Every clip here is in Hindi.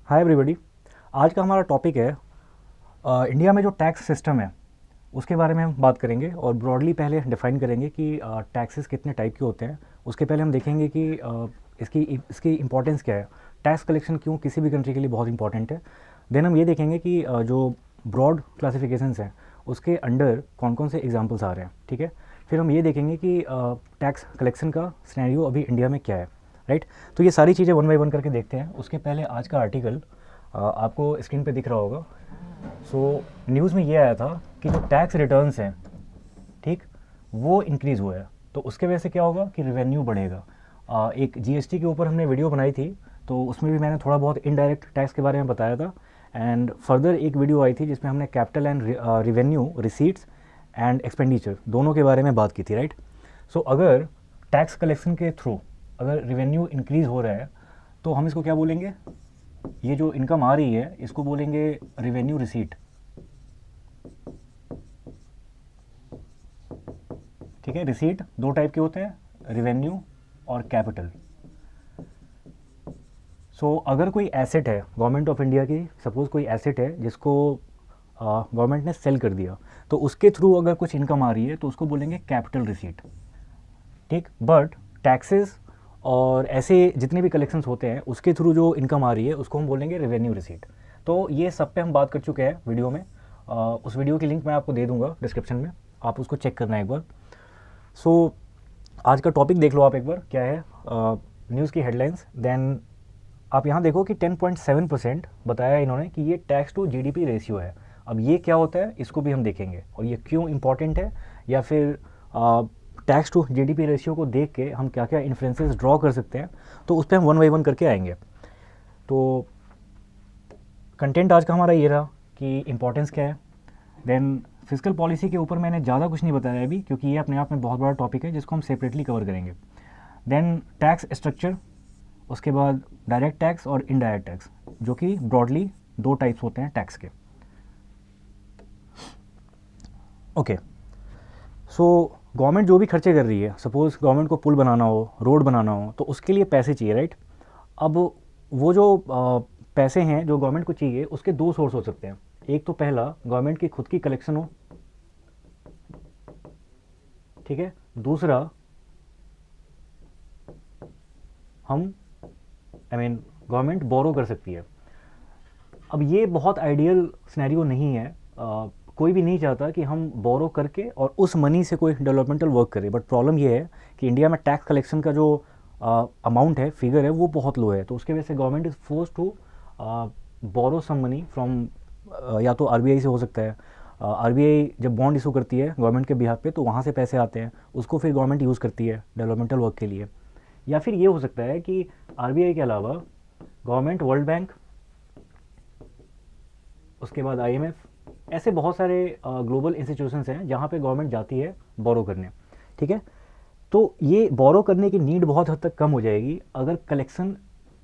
Hi everybody. आज का हमारा टॉपिक है इंडिया में जो टैक्स सिस्टम है उसके बारे में हम बात करेंगे और ब्रॉडली पहले डिफाइन करेंगे कि टैक्सेस कितने टाइप के होते हैं। उसके पहले हम देखेंगे कि इसकी इसकी इम्पोर्टेंस क्या है, टैक्स कलेक्शन क्यों किसी भी कंट्री के लिए बहुत इंपॉर्टेंट है। देन हम ये देखेंगे कि जो ब्रॉड क्लासिफिकेशंस हैं उसके अंडर कौन कौन से एग्जांपल्स आ रहे हैं, ठीक है। फिर हम ये देखेंगे कि टैक्स कलेक्शन का सिनेरियो अभी इंडिया में क्या है, राइट। तो ये सारी चीज़ें वन बाई वन करके देखते हैं। उसके पहले आज का आर्टिकल आपको स्क्रीन पे दिख रहा होगा। सो न्यूज़ में ये आया था कि जो टैक्स रिटर्न्स हैं, ठीक, वो इंक्रीज़ हुआ है। तो उसके वजह से क्या होगा कि रेवेन्यू बढ़ेगा। एक जीएसटी के ऊपर हमने वीडियो बनाई थी, तो उसमें भी मैंने थोड़ा बहुत इनडायरेक्ट टैक्स के बारे में बताया था। एंड फर्दर एक वीडियो आई थी जिसमें हमने capital and revenue, receipts and expenditure दोनों के बारे में बात की थी, राइट। सो अगर टैक्स कलेक्शन के थ्रू अगर रेवेन्यू इंक्रीज़ हो रहा है तो हम इसको क्या बोलेंगे, ये जो इनकम आ रही है इसको बोलेंगे रेवेन्यू रिसीट, ठीक है। रिसीट दो टाइप के होते हैं, रेवेन्यू और कैपिटल। सो अगर कोई एसेट है गवर्नमेंट ऑफ इंडिया की, सपोज़ कोई एसेट है जिसको गवर्नमेंट ने सेल कर दिया, तो उसके थ्रू अगर कुछ इनकम आ रही है तो उसको बोलेंगे कैपिटल रिसीट, ठीक। बट टैक्सेस और ऐसे जितने भी कलेक्शंस होते हैं उसके थ्रू जो इनकम आ रही है उसको हम बोलेंगे रेवेन्यू रिसीट। तो ये सब पे हम बात कर चुके हैं वीडियो में। उस वीडियो की लिंक मैं आपको दे दूंगा डिस्क्रिप्शन में, आप उसको चेक करना एक बार। सो आज का टॉपिक देख लो आप एक बार, क्या है न्यूज़ की हेडलाइंस। देन आप यहाँ देखो कि 10.7% बताया इन्होंने कि ये टैक्स टू जीडीपी रेशियो है। अब ये क्या होता है इसको भी हम देखेंगे और ये क्यों इम्पॉर्टेंट है, या फिर टैक्स टू जीडीपी रेशियो को देख के हम क्या क्या इन्फ्लुएंसेस ड्रॉ कर सकते हैं, तो उस पर हम वन बाई वन करके आएंगे। तो कंटेंट आज का हमारा ये रहा कि इम्पोर्टेंस क्या है। देन फिजिकल पॉलिसी के ऊपर मैंने ज़्यादा कुछ नहीं बताया अभी, क्योंकि ये अपने आप में बहुत बड़ा टॉपिक है जिसको हम सेपरेटली कवर करेंगे। देन टैक्स स्ट्रक्चर, उसके बाद डायरेक्ट टैक्स और इनडायरेक्ट टैक्स, जो कि ब्रॉडली दो टाइप्स होते हैं टैक्स के। ओके, सो गवर्नमेंट जो भी खर्चे कर रही है, सपोज़ गवर्नमेंट को पुल बनाना हो, रोड बनाना हो, तो उसके लिए पैसे चाहिए, राइट। अब वो जो पैसे हैं जो गवर्नमेंट को चाहिए उसके दो सोर्स हो सकते हैं। एक तो पहला गवर्नमेंट की खुद की कलेक्शन हो, ठीक है। दूसरा हम गवर्नमेंट बोरो कर सकती है। अब ये बहुत आइडियल सिनेरियो नहीं है। कोई भी नहीं चाहता कि हम बोरो करके और उस मनी से कोई डेवलपमेंटल वर्क करे। बट प्रॉब्लम ये है कि इंडिया में टैक्स कलेक्शन का जो अमाउंट है, फिगर है, वो बहुत लो है। तो उसके वजह से government is force to borrow some money from, या तो आरबीआई से हो सकता है। आरबीआई जब बॉन्ड इशू करती है गवर्नमेंट के बिहाफ पे, तो वहाँ से पैसे आते हैं, उसको फिर गवर्नमेंट यूज़ करती है डेवलपमेंटल वर्क के लिए। या फिर ये हो सकता है कि आरबीआई के अलावा गवर्नमेंट वर्ल्ड बैंक, उसके बाद आईएमएफ, ऐसे बहुत सारे ग्लोबल इंस्टीट्यूशंस हैं जहाँ पे गवर्नमेंट जाती है बोरो करने, ठीक है। तो ये बोरो करने की नीड बहुत हद तक कम हो जाएगी अगर कलेक्शन,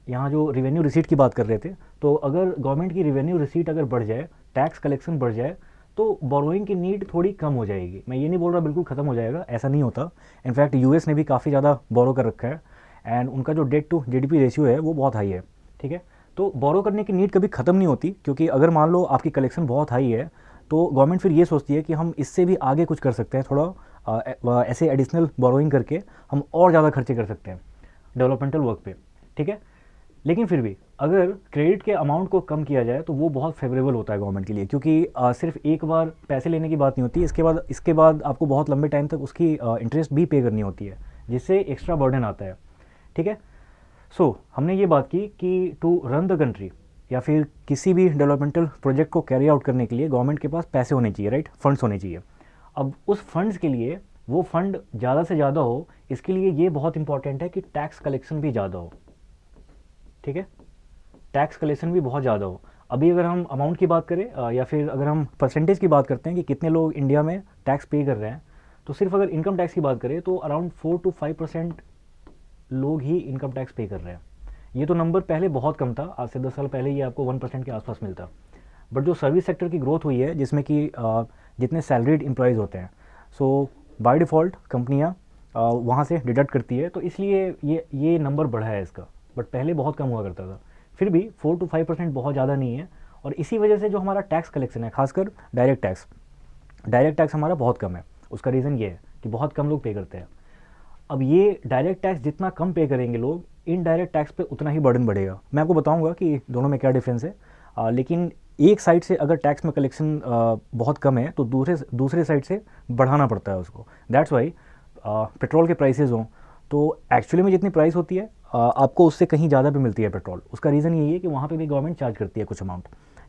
यहाँ जो रेवेन्यू रिसीट की बात कर रहे थे, तो अगर गवर्नमेंट की रेवेन्यू रिसीट अगर बढ़ जाए, टैक्स कलेक्शन बढ़ जाए, तो बोरोइंग की नीड थोड़ी कम हो जाएगी। मैं ये नहीं बोल रहा बिल्कुल ख़त्म हो जाएगा, ऐसा नहीं होता। इनफैक्ट यूएस ने भी काफ़ी ज़्यादा बोरो कर रखा है एंड उनका जो डेट टू जीडीपी रेशियो है वो बहुत हाई है, ठीक है। तो बोरो करने की नीड कभी ख़त्म नहीं होती, क्योंकि अगर मान लो आपकी कलेक्शन बहुत हाई है तो गवर्नमेंट फिर ये सोचती है कि हम इससे भी आगे कुछ कर सकते हैं, थोड़ा ऐसे एडिशनल बोरोइंग करके हम और ज़्यादा खर्चे कर सकते हैं डेवलपमेंटल वर्क पे, ठीक है। लेकिन फिर भी अगर क्रेडिट के अमाउंट को कम किया जाए तो वो बहुत फेवरेबल होता है गवर्नमेंट के लिए, क्योंकि सिर्फ एक बार पैसे लेने की बात नहीं होती, इसके बाद आपको बहुत लंबे टाइम तक उसकी इंटरेस्ट भी पे करनी होती है, जिससे एक्स्ट्रा बर्डन आता है, ठीक है। सो हमने ये बात की कि टू रन द कंट्री या फिर किसी भी डेवलपमेंटल प्रोजेक्ट को कैरी आउट करने के लिए गवर्नमेंट के पास पैसे होने चाहिए, राइट, फंड्स होने चाहिए। अब उस फंड्स के लिए वो फंड ज़्यादा से ज़्यादा हो, इसके लिए ये बहुत इंपॉर्टेंट है कि टैक्स कलेक्शन भी ज़्यादा हो, ठीक है। टैक्स कलेक्शन भी बहुत ज़्यादा हो। अभी अगर हम अमाउंट की बात करें या फिर अगर हम परसेंटेज की बात करते हैं कि कितने लोग इंडिया में टैक्स पे कर रहे हैं, तो सिर्फ अगर इनकम टैक्स की बात करें तो अराउंड 4 to 5% लोग ही इनकम टैक्स पे कर रहे हैं। ये तो नंबर पहले बहुत कम था, आज से 10 साल पहले ये आपको 1% के आसपास मिलता। बट जो सर्विस सेक्टर की ग्रोथ हुई है, जिसमें कि जितने सैलरीड एम्प्लॉयज़ होते हैं, सो बाय डिफ़ॉल्ट कंपनियाँ वहाँ से डिडक्ट करती है, तो इसलिए ये नंबर बढ़ा है इसका। बट पहले बहुत कम हुआ करता था। फिर भी 4 to 5% बहुत ज़्यादा नहीं है। और इसी वजह से जो हमारा टैक्स कलेक्शन है, खासकर डायरेक्ट टैक्स हमारा बहुत कम है। उसका रीज़न ये है कि बहुत कम लोग पे करते हैं। अब ये डायरेक्ट टैक्स जितना कम पे करेंगे लोग, इनडायरेक्ट टैक्स पे उतना ही बर्डन बढ़ेगा। मैं आपको बताऊंगा कि दोनों में क्या डिफरेंस है। लेकिन एक साइड से अगर टैक्स में कलेक्शन बहुत कम है तो दूसरे साइड से बढ़ाना पड़ता है उसको। दैट्स वाई पेट्रोल के प्राइसेस हों तो एक्चुअली में जितनी प्राइस होती है आपको उससे कहीं ज़्यादा भी मिलती है पेट्रोल। उसका रीज़न यही है कि वहाँ पे भी गवर्नमेंट चार्ज करती है कुछ अमाउंट,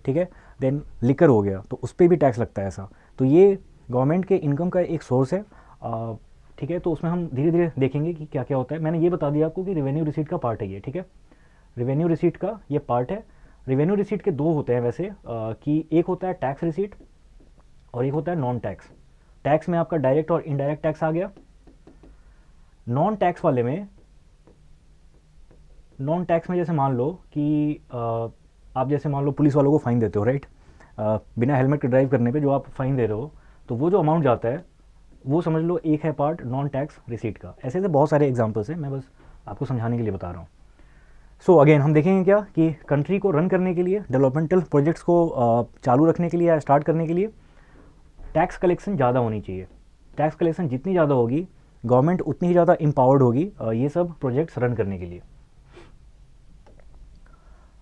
ठीक है। देन लिकर हो गया तो उस पर भी टैक्स लगता है ऐसा। तो ये गवर्नमेंट के इनकम का एक सोर्स है, ठीक है। तो उसमें हम धीरे धीरे देखेंगे कि क्या क्या होता है। मैंने ये बता दिया आपको कि रेवेन्यू रिसीट का पार्ट है ये, ठीक है। रेवेन्यू रिसीट का ये पार्ट है। रेवेन्यू रिसीट के दो होते हैं वैसे, कि एक होता है टैक्स रिसीट और एक होता है नॉन टैक्स। टैक्स में आपका डायरेक्ट और इनडायरेक्ट टैक्स आ गया। नॉन टैक्स वाले में, नॉन टैक्स में जैसे मान लो कि आप जैसे मान लो पुलिस वालों को फ़ाइन देते हो, राइट। बिना हेलमेट के ड्राइव करने पे जो आप फ़ाइन दे रहे हो, तो वो जो अमाउंट जाता है वो समझ लो एक है पार्ट नॉन टैक्स रिसीट का। ऐसे ऐसे बहुत सारे एग्जांपल्स हैं, मैं बस आपको समझाने के लिए बता रहा हूँ। सो अगेन हम देखेंगे क्या कि कंट्री को रन करने के लिए, डेवलपमेंटल प्रोजेक्ट्स को चालू रखने के लिए या स्टार्ट करने के लिए टैक्स कलेक्शन ज़्यादा होनी चाहिए। टैक्स कलेक्शन जितनी ज़्यादा होगी, गवर्नमेंट उतनी ही ज़्यादा एम्पावर्ड होगी ये सब प्रोजेक्ट्स रन करने के लिए।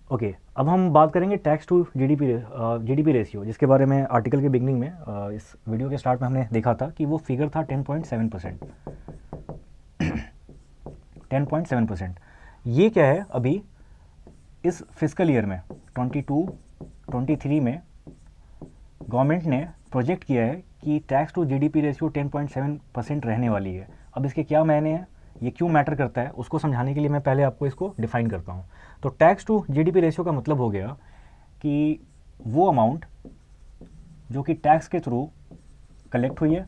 ओके, अब हम बात करेंगे टैक्स टू जीडीपी रेशियो, जिसके बारे में आर्टिकल के बिगनिंग में इस वीडियो के स्टार्ट में हमने देखा था कि वो फिगर था 10.7%। 10.7%। ये क्या है, अभी इस फिस्कल ईयर में 22-23 में गवर्नमेंट ने प्रोजेक्ट किया है कि टैक्स टू जीडीपी रेशियो 10.7% रहने वाली है। अब इसके क्या मायने हैं, ये क्यों मैटर करता है, उसको समझाने के लिए मैं पहले आपको इसको डिफाइन करता हूँ। तो टैक्स टू जीडीपी रेशियो का मतलब हो गया कि वो अमाउंट जो कि टैक्स के थ्रू कलेक्ट हुई है,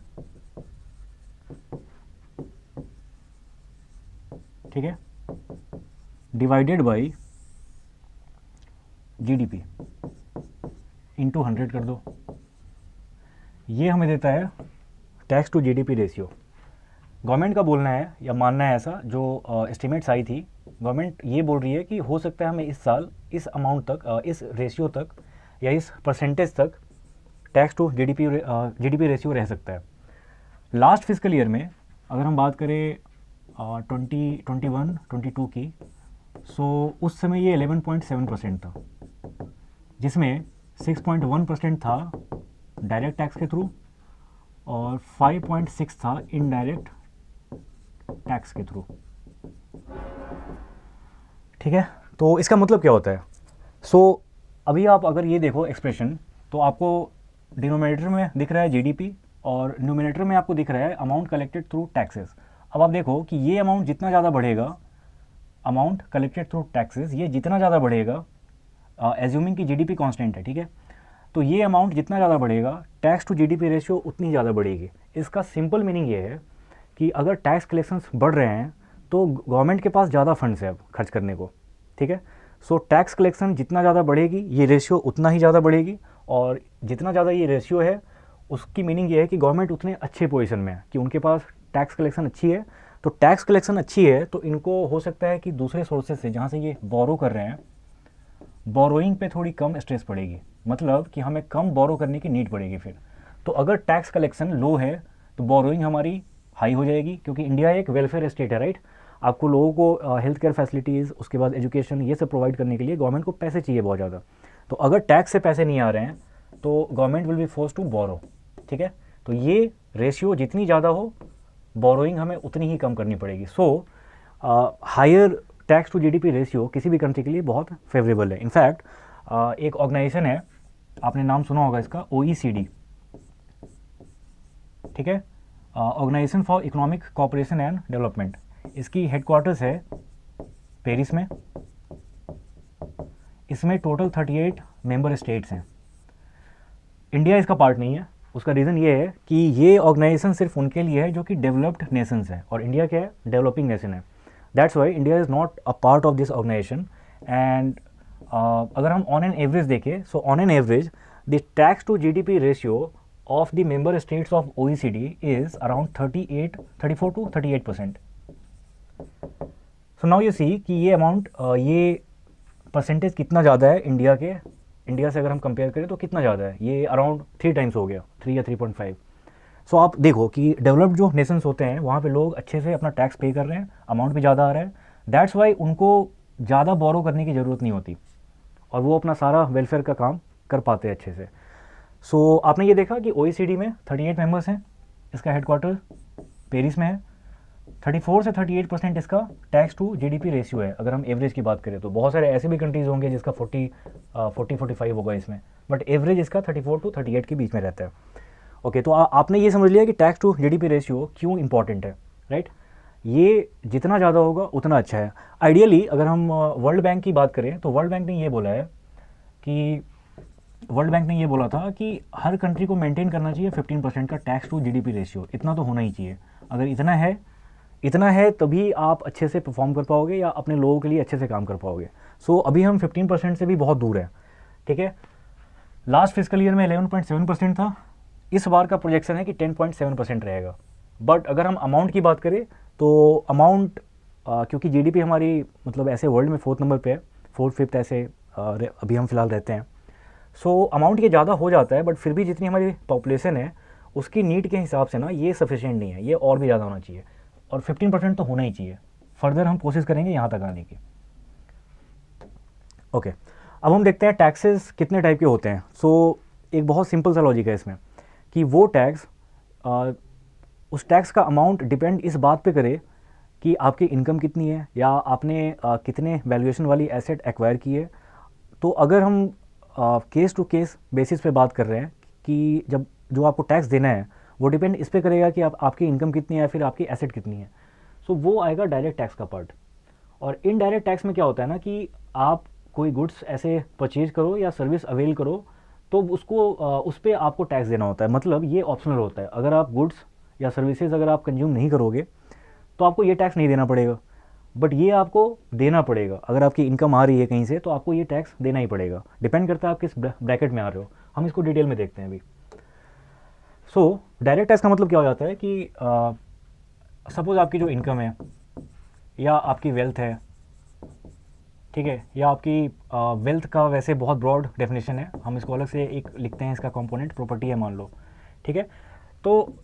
ठीक है, डिवाइडेड बाय जीडीपी इंटू 100 कर दो, ये हमें देता है tax to GDP ratio. Government का बोलना है या मानना है ऐसा, जो एस्टिमेट्स आई थी, गवर्नमेंट ये बोल रही है कि हो सकता है हमें इस साल इस अमाउंट तक, इस रेशियो तक या इस परसेंटेज तक टैक्स टू जीडीपी रेशियो रह सकता है। लास्ट फिस्कल ईयर में अगर हम बात करें 2021-22 की, सो उस समय ये 11.7% था, जिसमें 6.1% था डायरेक्ट टैक्स के थ्रू और 5.6 था इनडायरेक्ट टैक्स के थ्रू, ठीक है। तो इसका मतलब क्या होता है, सो अभी आप अगर ये देखो एक्सप्रेशन, तो आपको डिनोमिनेटर में दिख रहा है जीडीपी और न्यूमिनेटर में आपको दिख रहा है अमाउंट कलेक्टेड थ्रू टैक्सेस। अब आप देखो कि ये अमाउंट जितना ज़्यादा बढ़ेगा, अमाउंट कलेक्टेड थ्रू टैक्सेस, ये जितना ज़्यादा बढ़ेगा, एज्यूमिंग कि जीडीपी कांस्टेंट है, ठीक है, तो ये अमाउंट जितना ज़्यादा बढ़ेगा, टैक्स टू जीडीपी रेशियो उतनी ज़्यादा बढ़ेगी। इसका सिंपल मीनिंग ये है कि अगर टैक्स कलेक्शंस बढ़ रहे हैं तो गवर्नमेंट के पास ज़्यादा फंड्स है अब खर्च करने को, ठीक है। सो टैक्स कलेक्शन जितना ज़्यादा बढ़ेगी, ये रेशियो उतना ही ज़्यादा बढ़ेगी, और जितना ज़्यादा ये रेशियो है उसकी मीनिंग ये है कि गवर्नमेंट उतने अच्छे पोजीशन में है कि उनके पास टैक्स कलेक्शन अच्छी है। तो टैक्स कलेक्शन अच्छी है तो इनको हो सकता है कि दूसरे सोर्सेज से जहाँ से ये बोरो कर रहे हैं, बोरोइंग पे थोड़ी कम स्ट्रेस पड़ेगी, मतलब कि हमें कम बोरो करने की नीड पड़ेगी फिर। तो अगर टैक्स कलेक्शन लो है तो बोरोइंग हमारी हाई हो जाएगी, क्योंकि इंडिया एक वेलफेयर स्टेट है, राइट। आपको लोगों को हेल्थ केयर फैसिलिटीज़, उसके बाद एजुकेशन, ये सब प्रोवाइड करने के लिए गवर्नमेंट को पैसे चाहिए बहुत ज़्यादा। तो अगर टैक्स से पैसे नहीं आ रहे हैं तो government will be force to borrow, ठीक है। तो ये रेशियो जितनी ज़्यादा हो, बोरोइंग हमें उतनी ही कम करनी पड़ेगी। So higher tax to GDP ratio किसी भी कंट्री के लिए बहुत फेवरेबल है। इनफैक्ट एक ऑर्गेनाइजेशन है, आपने नाम सुना होगा इसका, OECD, ठीक है, organization for economic cooperation and development. इसकी हेडक्वार्टर्स है पेरिस में। इसमें टोटल 38 मेंबर स्टेट्स हैं। इंडिया इसका पार्ट नहीं है। उसका रीज़न ये है कि ये ऑर्गेनाइजेशन सिर्फ उनके लिए है जो कि डेवलप्ड नेशंस है, और इंडिया क्या है, डेवलपिंग नेशन है। That's why India is not a part of this organisation. And अगर हम ऑन एन एवरेज देखें, so on an average the tax to GDP ratio of the member states of OECD is around 34 to 38%। So now you see कि ये अमाउंट, ये परसेंटेज कितना ज़्यादा है इंडिया से अगर हम कंपेयर करें तो कितना ज़्यादा है, ये अराउंड 3 टाइम्स हो गया, 3 या 3.5। सो आप देखो कि डेवलप्ड जो नेशंस होते हैं वहाँ पे लोग अच्छे से अपना टैक्स पे कर रहे हैं, अमाउंट भी ज़्यादा आ रहा है, दैट्स वाई उनको ज़्यादा बोरो करने की ज़रूरत नहीं होती और वो अपना सारा वेलफेयर का काम कर पाते हैं अच्छे से। सो आपने ये देखा कि OECD में 38 मेंबर्स हैं, इसका हेडक्वार्टर पेरिस में है, 34 से 38% इसका टैक्स टू GDP रेशियो है अगर हम एवरेज की बात करें तो। बहुत सारे ऐसे भी कंट्रीज़ होंगे जिसका 40-45 होगा इसमें, बट एवरेज इसका 34 to 38 के बीच में रहता है। ओके, तो आपने ये समझ लिया कि टैक्स टू GDP रेशियो क्यों इंपॉर्टेंट है, राइट। ये जितना ज़्यादा होगा उतना अच्छा है। आइडियली अगर हम वर्ल्ड बैंक की बात करें तो वर्ल्ड बैंक ने ये बोला था कि हर कंट्री को मेंटेन करना चाहिए 15% का टैक्स टू GDP रेशियो, इतना तो होना ही चाहिए। अगर इतना है तभी आप अच्छे से परफॉर्म कर पाओगे या अपने लोगों के लिए अच्छे से काम कर पाओगे। सो अभी हम 15% से भी बहुत दूर हैं, ठीक है। लास्ट फिस्कल ईयर में 11.7% था, इस बार का प्रोजेक्शन है कि 10.7% रहेगा। बट अगर हम अमाउंट की बात करें तो अमाउंट क्योंकि GDP हमारी मतलब ऐसे वर्ल्ड में 4th नंबर पे है, 4th 5th ऐसे अभी हम फिलहाल रहते हैं। सो अमाउंट ये ज़्यादा हो जाता है, बट फिर भी जितनी हमारी पॉपुलेशन है उसकी नीड के हिसाब से ना ये सफिशिएंट नहीं है, ये और भी ज़्यादा होना चाहिए और 15% तो होना ही चाहिए। फर्दर हम कोशिश करेंगे यहाँ तक आने की। ओके, अब हम देखते हैं टैक्सेस कितने टाइप के होते हैं। सो एक बहुत सिंपल सा लॉजिक है इसमें कि वो टैक्स उस टैक्स का अमाउंट डिपेंड इस बात पे करे कि आपकी इनकम कितनी है या आपने कितने वैल्यूएशन वाली एसेट एक्वायर की है। तो अगर हम केस टू केस बेसिस पे बात कर रहे हैं कि जब जो आपको टैक्स देना है वो डिपेंड इस पे करेगा कि आपकी इनकम कितनी है या फिर आपकी एसेट कितनी है। सो वो आएगा डायरेक्ट टैक्स का पार्ट। और इनडायरेक्ट टैक्स में क्या होता है ना कि आप कोई गुड्स ऐसे परचेज करो या सर्विस अवेल करो तो उसको उस पर आपको टैक्स देना होता है। मतलब ये ऑप्शनल होता है, अगर आप गुड्स या सर्विसेज अगर आप कंज्यूम नहीं करोगे तो आपको ये टैक्स नहीं देना पड़ेगा, बट ये आपको देना पड़ेगा। अगर आपकी इनकम आ रही है कहीं से तो आपको ये टैक्स देना ही पड़ेगा, डिपेंड करता है आप किस ब्रैकेट में आ रहे हो। हम इसको डिटेल में देखते हैं अभी। सो डायरेक्ट टैक्स का मतलब क्या हो जाता है कि सपोज आपकी जो इनकम है या आपकी वेल्थ है, ठीक है, या आपकी वेल्थ का वैसे बहुत ब्रॉड डेफिनेशन है, हम इसको अलग से एक लिखते हैं, इसका कंपोनेंट प्रॉपर्टी है मान लो, ठीक है। तो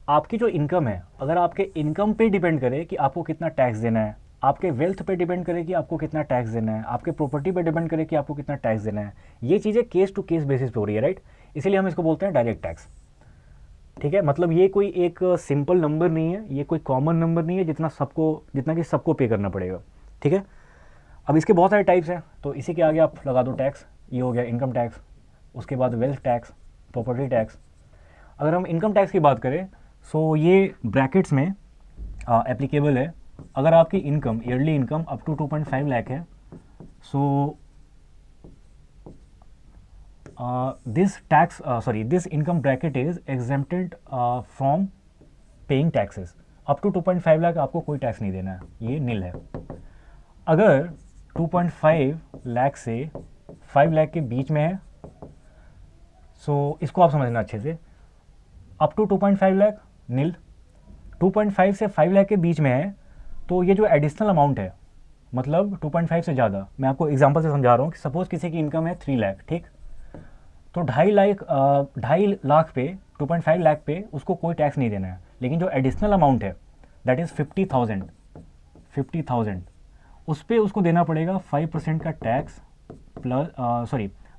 आपकी जो इनकम है अगर आपके इनकम पे डिपेंड करे कि आपको कितना टैक्स देना है, आपके वेल्थ पे डिपेंड करे कि आपको कितना टैक्स देना है, आपके प्रॉपर्टी पे डिपेंड करे कि आपको कितना टैक्स देना है, ये चीज़ें केस टू केस बेसिस पे हो रही है, राइट। इसीलिए हम इसको बोलते हैं डायरेक्ट टैक्स, ठीक है। मतलब ये कोई एक सिंपल नंबर नहीं है, ये कोई कॉमन नंबर नहीं है जितना कि सबको पे करना पड़ेगा, ठीक है। अब इसके बहुत सारे टाइप्स हैं, तो इसी के आगे आप लगा दो टैक्स। ये हो गया इनकम टैक्स, उसके बाद वेल्थ टैक्स, प्रॉपर्टी टैक्स। अगर हम इनकम टैक्स की बात करें सो ये ब्रैकेट्स में एप्लीकेबल है अगर आपकी income yearly income up to 2.5 lakh है। So this income bracket is exempted from paying taxes. Up to 2.5 lakh आपको कोई टैक्स नहीं देना है, ये नील है। अगर 2.5 लाख से 5 लाख के बीच में है, सो इसको आप समझना अच्छे से, अप टू 2.5 लाख नील, 2.5 से 5 लाख के बीच में है तो ये जो एडिशनल अमाउंट है मतलब 2.5 से ज़्यादा, मैं आपको एग्जांपल से समझा रहा हूँ कि सपोज किसी की इनकम है 3 लाख, ठीक, तो 2.5 लाख पे 2.5 लाख पे उसको कोई टैक्स नहीं देना है। लेकिन जो एडिशनल अमाउंट है दैट इज़ 50,000 उस पर उसको देना पड़ेगा 5% का टैक्स प्लस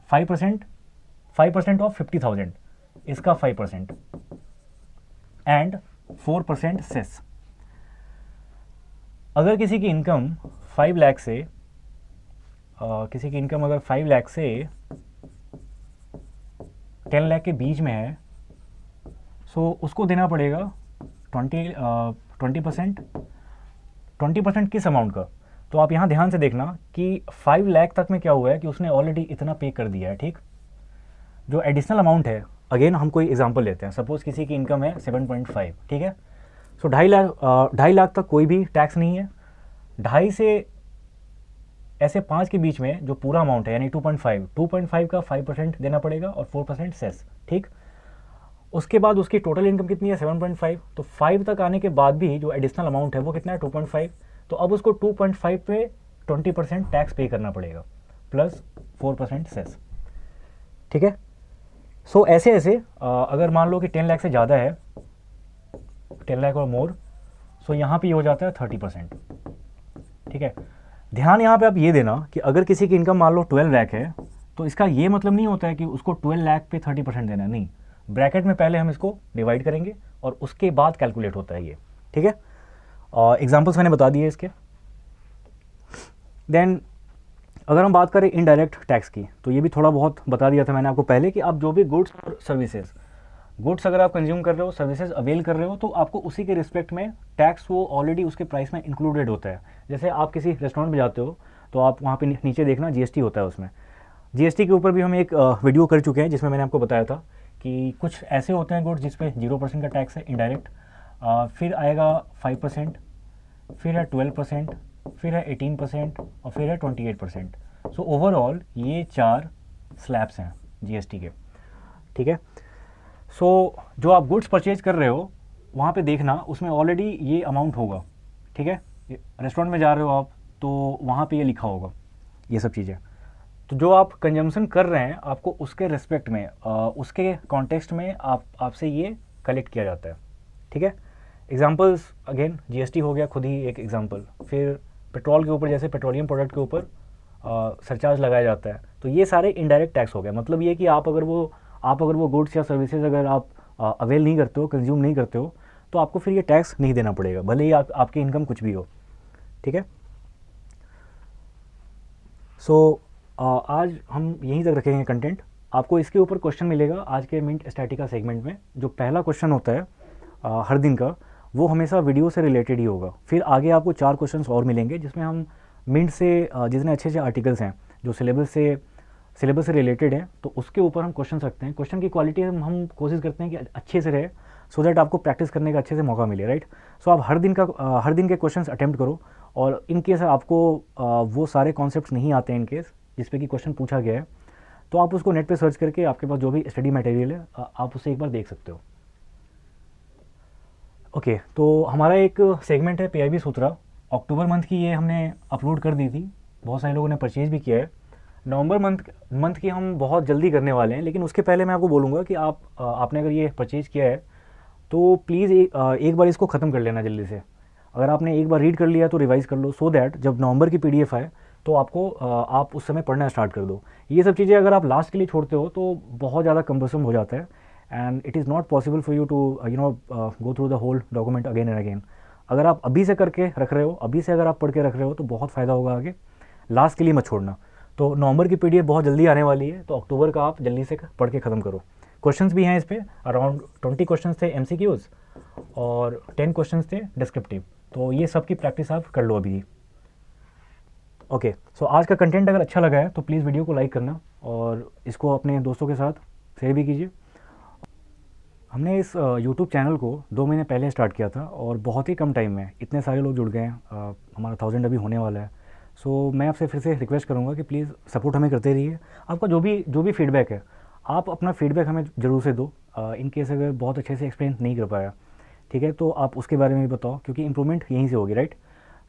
5% ऑफ 50,000 इसका 5% एंड 4% सेस। अगर किसी की इनकम 5 लाख से किसी की इनकम अगर 5 लाख से 10 लाख के बीच में है सो उसको देना पड़ेगा 20% किस अमाउंट का। तो आप यहाँ ध्यान से देखना कि 5 लाख तक में क्या हुआ है कि उसने ऑलरेडी इतना पे कर दिया है, ठीक। जो एडिशनल अमाउंट है, अगेन हम कोई एग्जांपल लेते हैं, सपोज किसी की इनकम है 7.5, ठीक है। सो 2.5 लाख तक कोई भी टैक्स नहीं है। 2.5 से ऐसे 5 के बीच में जो पूरा अमाउंट है यानी 2.5 का 5% देना पड़ेगा और 4% सेस, ठीक। उसके बाद उसकी टोटल इनकम कितनी है 7.5, तो 5 तक आने के बाद भी जो एडिशनल अमाउंट है वो कितना है 2.5। तो अब उसको 2.5 पे 20% टैक्स पे करना पड़ेगा प्लस 4% सेस। ठीक है। सो ऐसे ऐसे अगर मान लो कि 10 लाख से ज़्यादा है, 10 लाख और मोर, सो यहाँ पे हो जाता है 30%। ठीक है। ध्यान यहाँ पे आप ये देना कि अगर किसी की इनकम मान लो 12 लाख है तो इसका ये मतलब नहीं होता है कि उसको 12 लाख पे 30% देना है, नहीं, ब्रैकेट में पहले हम इसको डिवाइड करेंगे और उसके बाद कैलकुलेट होता है ये। ठीक है। एग्जाम्पल्स मैंने बता दिए इसके। देन अगर हम बात करें इनडायरेक्ट टैक्स की, तो ये भी थोड़ा बहुत बता दिया था मैंने आपको पहले कि आप जो भी गुड्स और सर्विसेज, गुड्स अगर आप कंज्यूम कर रहे हो, सर्विसेज अवेल कर रहे हो, तो आपको उसी के रिस्पेक्ट में टैक्स वो ऑलरेडी उसके प्राइस में इंक्लूडेड होता है। जैसे आप किसी रेस्टोरेंट में जाते हो तो आप वहाँ पे नीचे देखना जीएसटी होता है उसमें। जीएसटी के ऊपर भी हम एक वीडियो कर चुके हैं जिसमें मैंने आपको बताया था कि कुछ ऐसे होते हैं गुड्स जिस पे 0% का टैक्स है इनडायरेक्ट, फिर आएगा 5%, फिर है 12%, फिर है 18% और फिर है 28%। सो ओवरऑल ये 4 स्लैब्स हैं जीएसटी के। ठीक है। सो जो आप गुड्स परचेज कर रहे हो वहाँ पे देखना उसमें ऑलरेडी ये अमाउंट होगा। ठीक है। रेस्टोरेंट में जा रहे हो आप तो वहाँ पे ये लिखा होगा ये सब चीज़ें। तो जो आप कंजम्पशन कर रहे हैं आपको उसके रिस्पेक्ट में उसके कॉन्टेक्स्ट में आपसे ये कलेक्ट किया जाता है। ठीक है। एग्जांपल्स अगेन जीएसटी हो गया खुद ही एक एग्जांपल, फिर पेट्रोल के ऊपर जैसे पेट्रोलियम प्रोडक्ट के ऊपर सरचार्ज लगाया जाता है, तो ये सारे इनडायरेक्ट टैक्स हो गए। मतलब ये कि आप अगर वो गुड्स या सर्विसेज अगर आप अवेल नहीं करते हो, कंज्यूम नहीं करते हो, तो आपको फिर ये टैक्स नहीं देना पड़ेगा, भले ही आपकी इनकम कुछ भी हो। ठीक है। सो आज हम यहीं तक रखेंगे कंटेंट। आपको इसके ऊपर क्वेश्चन मिलेगा आज के मिंट स्टैटिका सेगमेंट में। जो पहला क्वेश्चन होता है हर दिन का, वो हमेशा वीडियो से रिलेटेड ही होगा। फिर आगे आपको 4 क्वेश्चंस और मिलेंगे जिसमें हम मिंट से जितने अच्छे अच्छे आर्टिकल्स हैं जो सिलेबस से रिलेटेड हैं, तो उसके ऊपर हम क्वेश्चन रखते हैं। क्वेश्चन की क्वालिटी हम कोशिश करते हैं कि अच्छे से रहे, सो दैट आपको प्रैक्टिस करने का अच्छे से मौका मिले। राइट। सो आप हर दिन के क्वेश्चंस अटेम्प्ट करो, और इन केस आपको वो सारे कॉन्सेप्ट्स नहीं आते हैं इन केस जिस पे कि क्वेश्चन पूछा गया है, तो आप उसको नेट पे सर्च करके आपके पास जो भी स्टडी मटेरियल है आप उसे एक बार देख सकते हो। ओके। तो हमारा एक सेगमेंट है पीआईबी सूत्रा, अक्टूबर मंथ की ये हमने अपलोड कर दी थी, बहुत सारे लोगों ने परचेज भी किया है। नवंबर मंथ की हम बहुत जल्दी करने वाले हैं, लेकिन उसके पहले मैं आपको बोलूँगा कि आपने अगर ये परचेज़ किया है तो प्लीज़ एक बार इसको ख़त्म कर लेना जल्दी से। अगर आपने एक बार रीड कर लिया तो रिवाइज़ कर लो, सो दैट जब नवंबर की पीडीएफ आए तो आप उस समय पढ़ना स्टार्ट कर दो। ये सब चीज़ें अगर आप लास्ट के लिए छोड़ते हो तो बहुत ज़्यादा कम्बरसम हो जाता है, and it is not possible for you to go through the whole document again and again. अगर आप अभी से करके रख रहे हो, अभी से अगर आप पढ़ के रख रहे हो तो बहुत फ़ायदा होगा आगे, लास्ट के लिए मत छोड़ना। तो नवंबर की पीडीएफ बहुत जल्दी आने वाली है, तो अक्टूबर का आप जल्दी से पढ़ के ख़त्म करो। क्वेश्चंस भी हैं इस पर, अराउंड 20 क्वेश्चंस थे एमसीक्यूज़ और 10 क्वेश्चंस थे डिस्क्रिप्टिव, तो ये सब की प्रैक्टिस आप कर लो अभी। ओके। सो आज का कंटेंट अगर अच्छा लगा है तो प्लीज़ वीडियो को लाइक करना और इसको अपने दोस्तों के साथ शेयर भी कीजिए। हमने इस यूट्यूब चैनल को 2 महीने पहले स्टार्ट किया था और बहुत ही कम टाइम में इतने सारे लोग जुड़ गए हैं, हमारा 1000 अभी होने वाला है। सो मैं आपसे फिर से रिक्वेस्ट करूंगा कि प्लीज़ सपोर्ट हमें करते रहिए। आपका जो भी फीडबैक है, आप अपना फीडबैक हमें ज़रूर से दो। इन केस अगर बहुत अच्छे से एक्सप्लेन नहीं कर पाया, ठीक है, तो आप उसके बारे में भी बताओ, क्योंकि इम्प्रूवमेंट यहीं से होगी। राइट।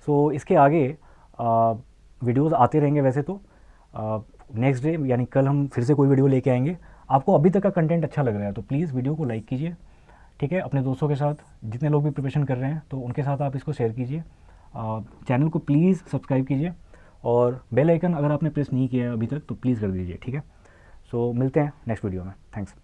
सो इसके आगे वीडियोज़ आते रहेंगे। वैसे तो नेक्स्ट डे यानी कल हम फिर से कोई वीडियो लेके आएंगे। आपको अभी तक का कंटेंट अच्छा लग रहा है तो प्लीज़ वीडियो को लाइक कीजिए। ठीक है। अपने दोस्तों के साथ, जितने लोग भी प्रिपरेशन कर रहे हैं तो उनके साथ आप इसको शेयर कीजिए। चैनल को प्लीज़ सब्सक्राइब कीजिए और बेल आइकन अगर आपने प्रेस नहीं किया है अभी तक तो प्लीज़ कर दीजिए। ठीक है। सो मिलते हैं नेक्स्ट वीडियो में। थैंक्स।